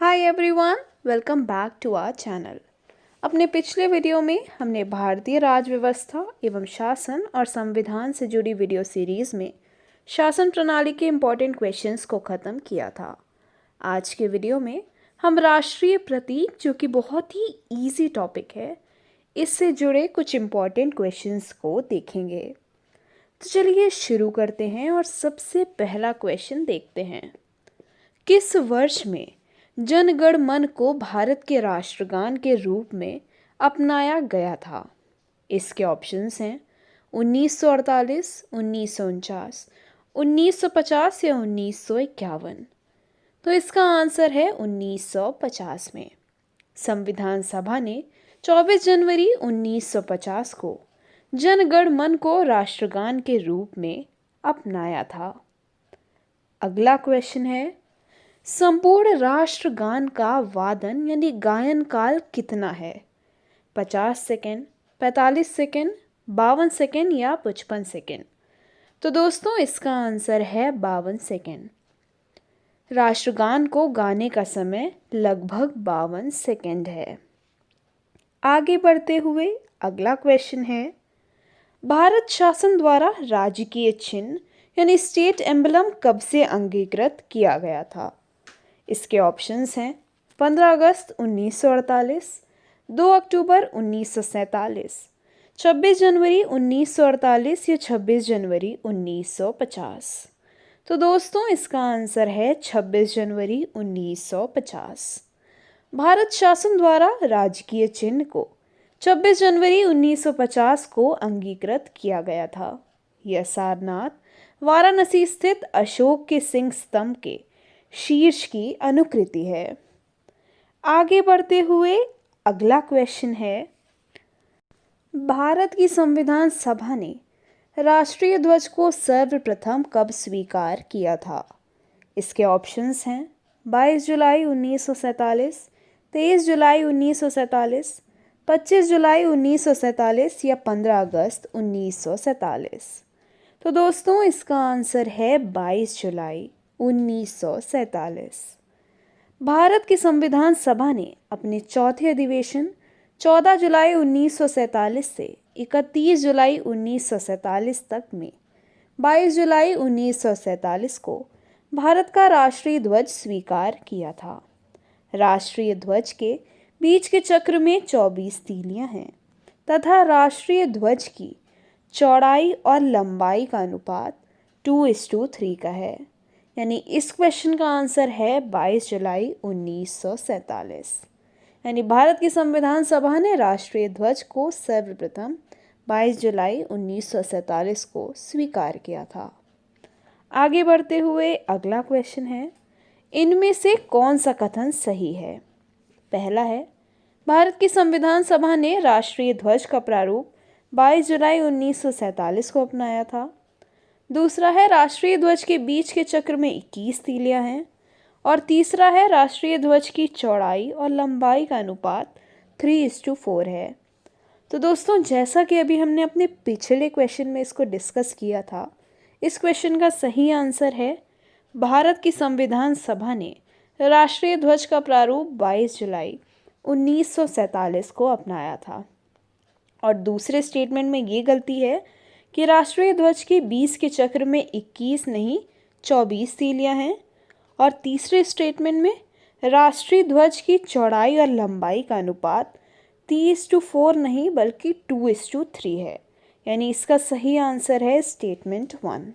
Hi everyone, welcome back to our channel. अपने पिछले video में हमने भारतीय राज व्यवस्था एवं शासन और संविधान से जुड़ी वीडियो सीरीज़ में शासन प्रणाली के इम्पोर्टेंट क्वेश्चंस को ख़त्म किया था। आज के वीडियो में हम राष्ट्रीय प्रतीक, जो कि बहुत ही इजी टॉपिक है, इससे जुड़े कुछ इम्पोर्टेंट क्वेश्चंस को देखेंगे। तो चलिए शुरू करते हैं और सबसे पहला क्वेश्चन देखते हैं। किस वर्ष में जन गण मन को भारत के राष्ट्रगान के रूप में अपनाया गया था? इसके ऑप्शंस हैं 1948, 1949, 1950 या 1951। तो इसका आंसर है 1950 में। संविधान सभा ने 24 जनवरी 1950 को जन गण मन को राष्ट्रगान के रूप में अपनाया था। अगला क्वेश्चन है, संपूर्ण राष्ट्रगान का वादन यानी गायन काल कितना है? 50 सेकेंड, 45 सेकेंड, 52 सेकेंड या 55 सेकेंड? तो दोस्तों इसका आंसर है 52 सेकेंड। राष्ट्रगान को गाने का समय लगभग 52 सेकेंड है। आगे बढ़ते हुए अगला क्वेश्चन है, भारत शासन द्वारा राजकीय चिन्ह यानी स्टेट एम्बलम कब से अंगीकृत किया गया था? इसके ऑप्शंस हैं 15 अगस्त 1948, 2 अक्टूबर 1947, 26 जनवरी 1948 या 26 जनवरी 1950। तो दोस्तों इसका आंसर है 26 जनवरी 1950। भारत शासन द्वारा राजकीय चिन्ह को 26 जनवरी 1950 को अंगीकृत किया गया था। यह सारनाथ, वाराणसी स्थित अशोक के सिंह स्तंभ के शीर्ष की अनुकृति है। आगे बढ़ते हुए अगला क्वेश्चन है, भारत की संविधान सभा ने राष्ट्रीय ध्वज को सर्वप्रथम कब स्वीकार किया था? इसके ऑप्शंस हैं 22 जुलाई 1947, 23 जुलाई 1947, 25 जुलाई 1947 या 15 अगस्त 1947। तो दोस्तों इसका आंसर है 22 जुलाई 1947। भारत की संविधान सभा ने अपने चौथे अधिवेशन 14 जुलाई 1947 से 31 जुलाई 1947 तक में 22 जुलाई 1947 को भारत का राष्ट्रीय ध्वज स्वीकार किया था। राष्ट्रीय ध्वज के बीच के चक्र में 24 तीलियां हैं तथा राष्ट्रीय ध्वज की चौड़ाई और लंबाई का अनुपात 2:3 का है। यानी इस क्वेश्चन का आंसर है 22 जुलाई 1947। यानी भारत की संविधान सभा ने राष्ट्रीय ध्वज को सर्वप्रथम 22 जुलाई 1947 को स्वीकार किया था। आगे बढ़ते हुए अगला क्वेश्चन है, इनमें से कौन सा कथन सही है? पहला है, भारत की संविधान सभा ने राष्ट्रीय ध्वज का प्रारूप 22 जुलाई 1947 को अपनाया था। दूसरा है, राष्ट्रीय ध्वज के बीच के चक्र में 21 तीलियां हैं। और तीसरा है, राष्ट्रीय ध्वज की चौड़ाई और लंबाई का अनुपात 3:4 है। तो दोस्तों जैसा कि अभी हमने अपने पिछले क्वेश्चन में इसको डिस्कस किया था, इस क्वेश्चन का सही आंसर है, भारत की संविधान सभा ने राष्ट्रीय ध्वज का प्रारूप 22 जुलाई 1947 को अपनाया था। और दूसरे स्टेटमेंट में ये गलती है कि राष्ट्रीय ध्वज के 20 के चक्र में 21 नहीं 24 तीलियां हैं। और तीसरे स्टेटमेंट में राष्ट्रीय ध्वज की चौड़ाई और लंबाई का अनुपात 3:4 नहीं बल्कि 2:3 है। यानी इसका सही आंसर है स्टेटमेंट 1।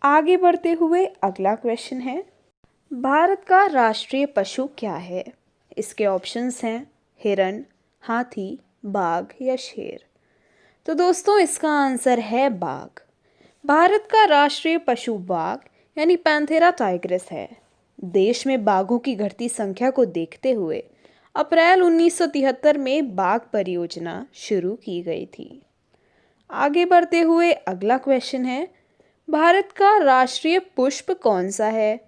आगे बढ़ते हुए अगला क्वेश्चन है, भारत का राष्ट्रीय पशु क्या है? इसके ऑप्शंस हैं हिरण, हाथी, बाघ या शेर। तो दोस्तों इसका आंसर है बाघ। भारत का राष्ट्रीय पशु बाघ यानी पैंथेरा टाइग्रिस है। देश में बाघों की घटती संख्या को देखते हुए अप्रैल 1973 में बाघ परियोजना शुरू की गई थी। आगे बढ़ते हुए अगला क्वेश्चन है, भारत का राष्ट्रीय पुष्प कौन सा है?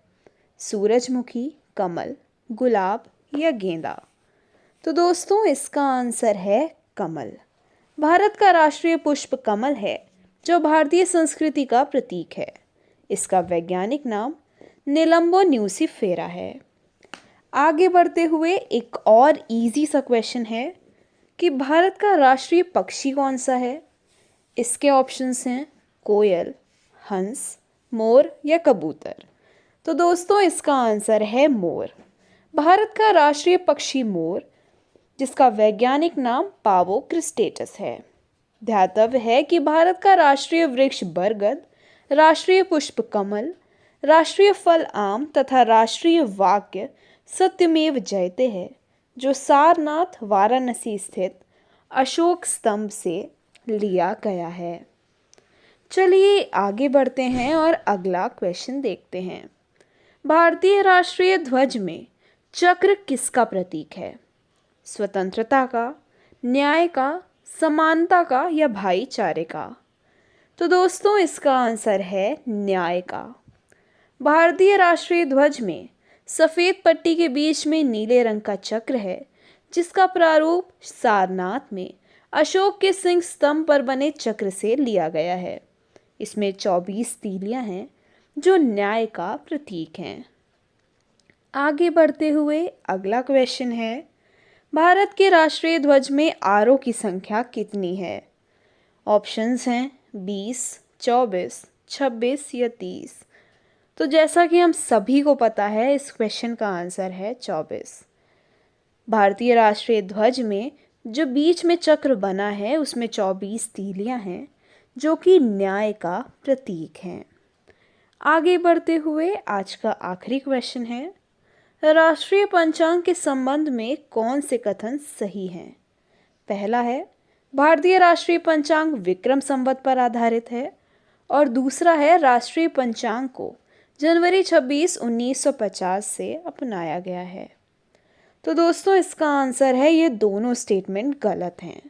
सूरजमुखी, कमल, गुलाब या गेंदा। तो दोस्तों इसका आंसर है कमल। भारत का राष्ट्रीय पुष्प कमल है, जो भारतीय संस्कृति का प्रतीक है। इसका वैज्ञानिक नाम निलंबो न्यूसिफेरा है। आगे बढ़ते हुए एक और इजी सा क्वेश्चन है कि भारत का राष्ट्रीय पक्षी कौन सा है। इसके ऑप्शंस हैं कोयल, हंस, मोर या कबूतर। तो दोस्तों इसका आंसर है मोर। भारत का राष्ट्रीय पक्षी मोर, जिसका वैज्ञानिक नाम पावो क्रिस्टेटस है। ध्यातव्य है कि भारत का राष्ट्रीय वृक्ष बरगद, राष्ट्रीय पुष्प कमल, राष्ट्रीय फल आम तथा राष्ट्रीय वाक्य सत्यमेव जयते है, जो सारनाथ वाराणसी स्थित अशोक स्तंभ से लिया गया है। चलिए आगे बढ़ते हैं और अगला क्वेश्चन देखते हैं। भारतीय राष्ट्रीय ध्वज में चक्र किसका प्रतीक है? स्वतंत्रता का, न्याय का, समानता का या भाईचारे का? तो दोस्तों इसका आंसर है न्याय का। भारतीय राष्ट्रीय ध्वज में सफ़ेद पट्टी के बीच में नीले रंग का चक्र है, जिसका प्रारूप सारनाथ में अशोक के सिंह स्तंभ पर बने चक्र से लिया गया है। इसमें 24 तीलियां हैं जो न्याय का प्रतीक हैं। आगे बढ़ते हुए अगला क्वेश्चन है, भारत के राष्ट्रीय ध्वज में आरों की संख्या कितनी है? ऑप्शंस हैं 20, 24, 26 या 30। तो जैसा कि हम सभी को पता है, इस क्वेश्चन का आंसर है 24। भारतीय राष्ट्रीय ध्वज में जो बीच में चक्र बना है उसमें 24 तीलियां हैं जो कि न्याय का प्रतीक हैं। आगे बढ़ते हुए आज का आखिरी क्वेश्चन है, राष्ट्रीय पंचांग के संबंध में कौन से कथन सही हैं? पहला है भारतीय राष्ट्रीय पंचांग विक्रम संवत पर आधारित है और दूसरा है राष्ट्रीय पंचांग को जनवरी 26, 1950 से अपनाया गया है। तो दोस्तों इसका आंसर है ये दोनों स्टेटमेंट गलत हैं।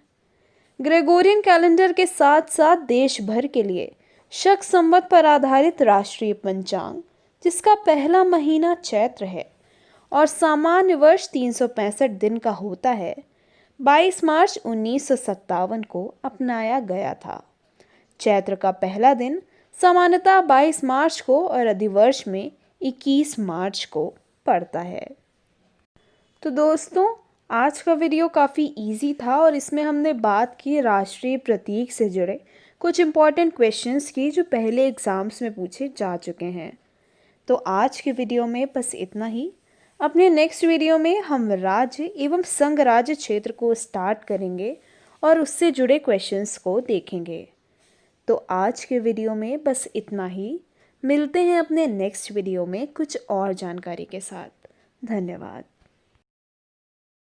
ग्रेगोरियन कैलेंडर के साथ साथ देश भर के लिए शक संवत पर आधारित राष्ट्रीय पंचांग, जिसका पहला महीना चैत्र है और सामान्य वर्ष 365 दिन का होता है, 22 मार्च 1957 को अपनाया गया था। चैत्र का पहला दिन सामान्यतः 22 मार्च को और अधिवर्ष में 21 मार्च को पड़ता है। तो दोस्तों आज का वीडियो काफ़ी इजी था और इसमें हमने बात की राष्ट्रीय प्रतीक से जुड़े कुछ इम्पॉर्टेंट क्वेश्चंस की जो पहले एग्ज़ाम्स में पूछे जा चुके हैं। तो आज के वीडियो में बस इतना ही। अपने नेक्स्ट वीडियो में हम राज्य एवं संघ राज्य क्षेत्र को स्टार्ट करेंगे और उससे जुड़े क्वेश्चंस को देखेंगे। तो आज के वीडियो में बस इतना ही। मिलते हैं अपने नेक्स्ट वीडियो में कुछ और जानकारी के साथ। धन्यवाद।